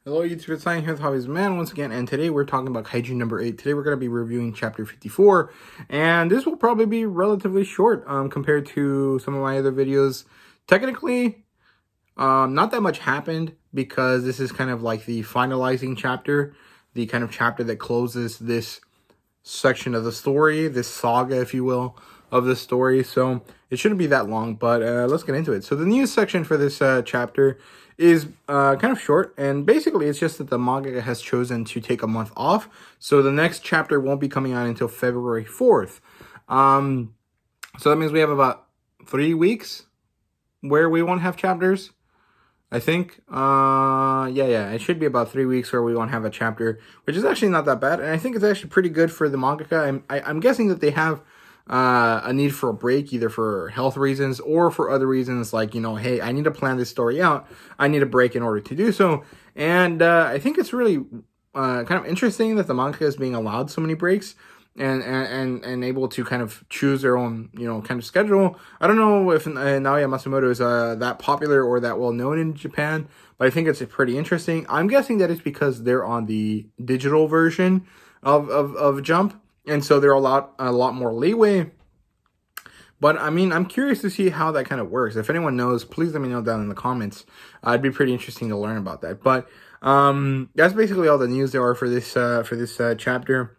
Hello YouTube, it's Ryan here with Hobbies Man once again, and today we're talking about Kaiju number 8. Today we're going to be reviewing chapter 54, and this will probably be relatively short compared to some of my other videos. Technically, not that much happened because this is kind of like the finalizing chapter, the kind of chapter that closes this section of the story, this saga, if you will, of the story. So it shouldn't be that long, but let's get into it. So the news section for this chapter is kind of short, and basically it's just that the manga has chosen to take a month off, so the next chapter won't be coming out until February 4th. So that means we have about 3 weeks where we won't have chapters, I think. Yeah, it should be about 3 weeks where we won't have a chapter, which is actually not that bad, and I think it's actually pretty good for the mangaka. I'm guessing that they have a need for a break, either for health reasons or for other reasons, like, you know, hey, I need to plan this story out. I need a break in order to do so. And I think it's really kind of interesting that the manga is being allowed so many breaks and able to kind of choose their own, you know, kind of schedule. I don't know if Naoya Matsumoto is that popular or that well known in Japan, but I think it's pretty interesting. I'm guessing that it's because they're on the digital version of Jump, and so they're a lot more leeway. But I mean, I'm curious to see how that kind of works. If anyone knows, please let me know down in the comments. It'd be pretty interesting to learn about that. But that's basically all the news there are for this chapter.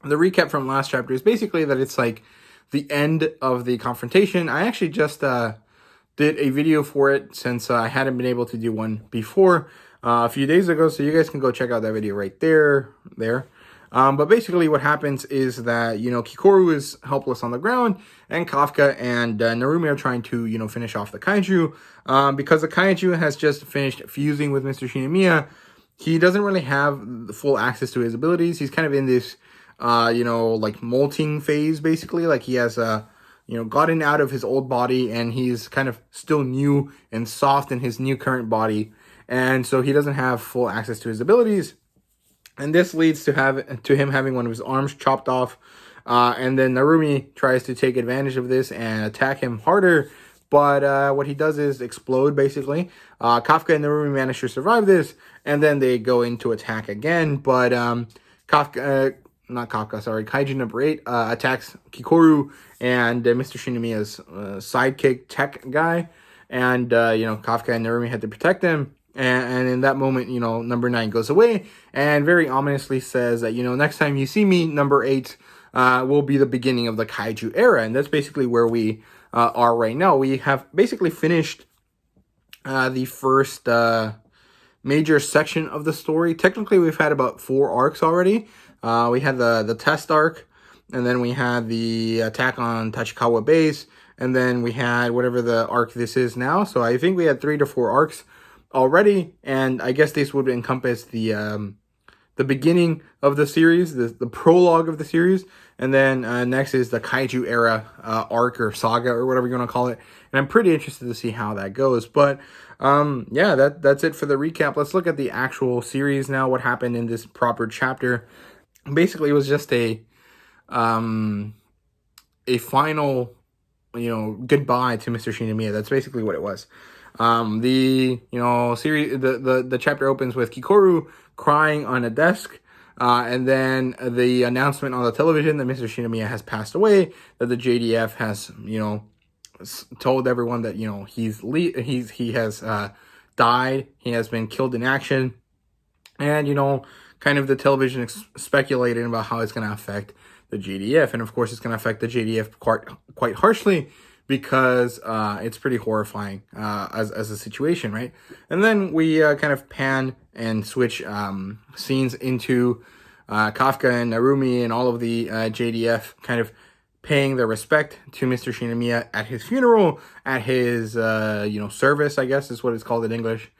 The recap from last chapter is basically that it's like the end of the confrontation. I actually just did a video for it since I hadn't been able to do one before a few days ago. So you guys can go check out that video right there. But basically what happens is that, you know, Kikoru is helpless on the ground, and Kafka and Narumi are trying to, you know, finish off the Kaiju. Because the Kaiju has just finished fusing with Mr. Shinomiya, he doesn't really have full access to his abilities. He's kind of in this, you know, like molting phase, basically. Like he has, you know, gotten out of his old body, and he's kind of still new and soft in his new current body. And so he doesn't have full access to his abilities. And this leads to him having one of his arms chopped off. And then Narumi tries to take advantage of this and attack him harder. But what he does is explode, basically. Kafka and Narumi manage to survive this, and then they go into attack again. But Kaiju number 8 attacks Kikoru and Mr. Shinomiya's sidekick tech guy. And, you know, Kafka and Narumi had to protect him. And in that moment, you know, number 9 goes away and very ominously says that, you know, next time you see me, number 8 will be the beginning of the Kaiju era. And that's basically where we are right now. We have basically finished the first major section of the story. Technically, we've had about 4 arcs already. We had the test arc, and then we had the attack on Tachikawa base, and then we had whatever the arc this is now. So I think we had 3 to 4 arcs already, and I guess this would encompass the beginning of the series, the prologue of the series, and then next is the Kaiju era arc or saga or whatever you want to call it. And I'm pretty interested to see how that goes. But yeah, that's it for the recap. Let's look at the actual series now. What happened in this proper chapter? Basically, it was just a final, you know, goodbye to Mr. Shinomiya. That's basically what it was. The series, the chapter opens with Kikoru crying on a desk, and then the announcement on the television that Mr. Shinomiya has passed away, that the JDF has, you know, told everyone that, you know, he has died, he has been killed in action, and, you know, kind of the television speculating about how it's going to affect the JDF, and of course it's going to affect the JDF quite harshly, because it's pretty horrifying as a situation, right? And then we kind of pan and switch scenes into Kafka and Narumi and all of the JDF kind of paying their respect to Mr. Shinomiya at his funeral, at his, you know, service, I guess is what it's called in English.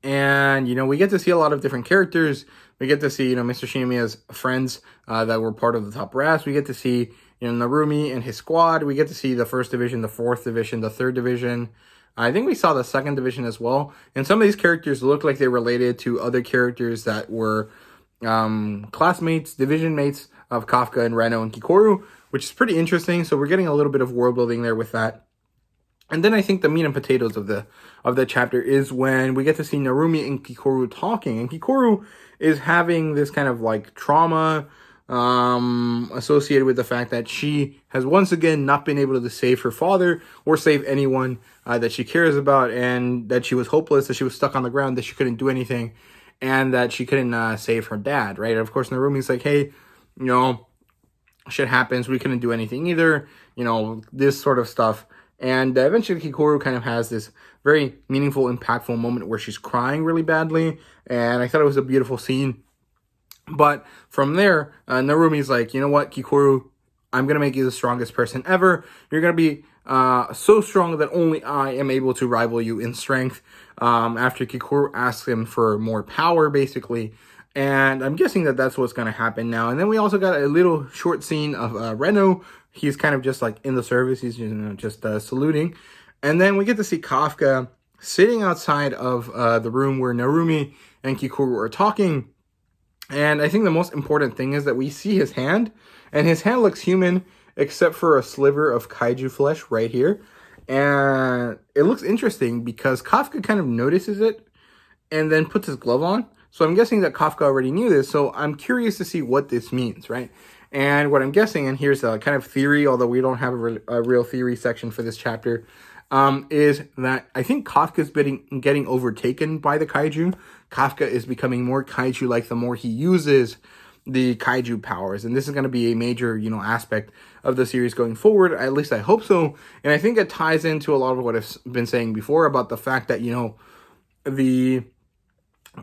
And, you know, we get to see a lot of different characters. We get to see, you know, Mr. Shinomiya's friends that were part of the top brass. We get to see, you know, Narumi and his squad. We get to see the 1st division, the 4th division, the 3rd division. I think we saw the 2nd division as well. And some of these characters look like they're related to other characters that were classmates, division mates of Kafka and Reno and Kikoru, which is pretty interesting. So we're getting a little bit of world building there with that. And then I think the meat and potatoes of the chapter is when we get to see Narumi and Kikoru talking, and Kikoru is having this kind of like trauma associated with the fact that she has once again not been able to save her father or save anyone that she cares about, and that she was hopeless, that she was stuck on the ground, that she couldn't do anything, and that she couldn't save her dad, right? And of course, Narumi's like, hey, you know, shit happens, we couldn't do anything either, you know, this sort of stuff. And eventually Kikoru kind of has this very meaningful, impactful moment where she's crying really badly. And I thought it was a beautiful scene. But from there, Narumi's like, you know what, Kikoru, I'm going to make you the strongest person ever. You're going to be so strong that only I am able to rival you in strength. After Kikoru asks him for more power, basically. And I'm guessing that that's what's going to happen now. And then we also got a little short scene of Reno. He's kind of just like in the service. He's just saluting. And then we get to see Kafka sitting outside of the room where Narumi and Kikoru are talking. And I think the most important thing is that we see his hand. And his hand looks human except for a sliver of kaiju flesh right here. And it looks interesting because Kafka kind of notices it and then puts his glove on. So I'm guessing that Kafka already knew this, so I'm curious to see what this means, right? And what I'm guessing, and here's a kind of theory, although we don't have a real theory section for this chapter, is that I think Kafka's getting overtaken by the kaiju. Kafka is becoming more kaiju-like the more he uses the kaiju powers, and this is going to be a major, you know, aspect of the series going forward. At least I hope so, and I think it ties into a lot of what I've been saying before about the fact that, you know, the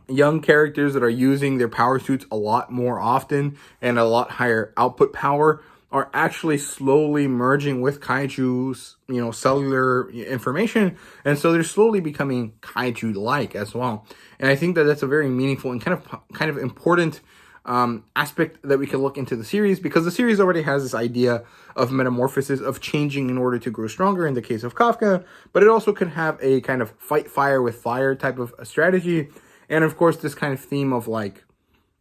young characters that are using their power suits a lot more often and a lot higher output power are actually slowly merging with kaiju's, you know, cellular information, and so they're slowly becoming kaiju-like as well. And I think that that's a very meaningful and kind of important aspect that we can look into the series, because the series already has this idea of metamorphosis, of changing in order to grow stronger in the case of Kafka, but it also can have a kind of fight fire with fire type of a strategy. And of course, this kind of theme of like,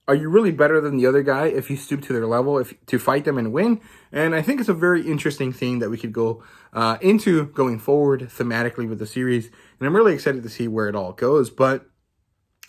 are you really better than the other guy if you stoop to their level to fight them and win? And I think it's a very interesting thing that we could go into going forward thematically with the series. And I'm really excited to see where it all goes. But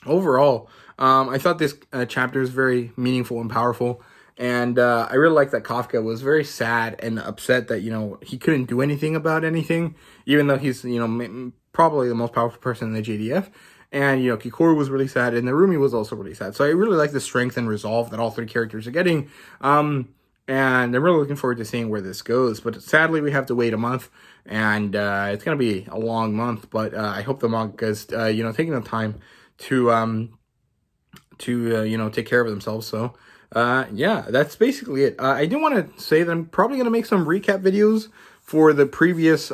overall, I thought this chapter is very meaningful and powerful. And I really like that Kafka was very sad and upset that, you know, he couldn't do anything about anything, even though he's, you know, probably the most powerful person in the JDF. And, you know, Kikoru was really sad, and Narumi was also really sad. So I really like the strength and resolve that all three characters are getting. And I'm really looking forward to seeing where this goes. But sadly, we have to wait a month, and it's going to be a long month. But I hope the manga is, you know, taking the time to you know, take care of themselves. So, yeah, that's basically it. I do want to say that I'm probably going to make some recap videos for the previous,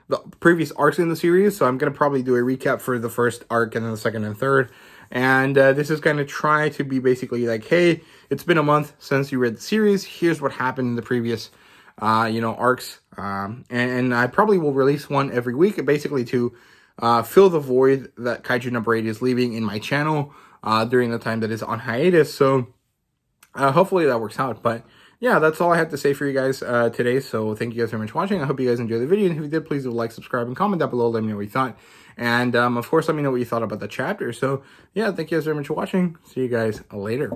the previous arcs in the series. So I'm going to probably do a recap for the first arc and then the second and third. And this is going to try to be basically like, hey, it's been a month since you read the series. Here's what happened in the previous, you know, arcs. And I probably will release one every week, basically to fill the void that Kaiju number 8 is leaving in my channel during the time that is on hiatus. So hopefully that works out. But yeah, that's all I have to say for you guys today. So thank you guys very much for watching. I hope you guys enjoyed the video. And if you did, please do like, subscribe, and comment down below. Let me know what you thought. And of course, let me know what you thought about the chapter. So yeah, thank you guys very much for watching. See you guys later.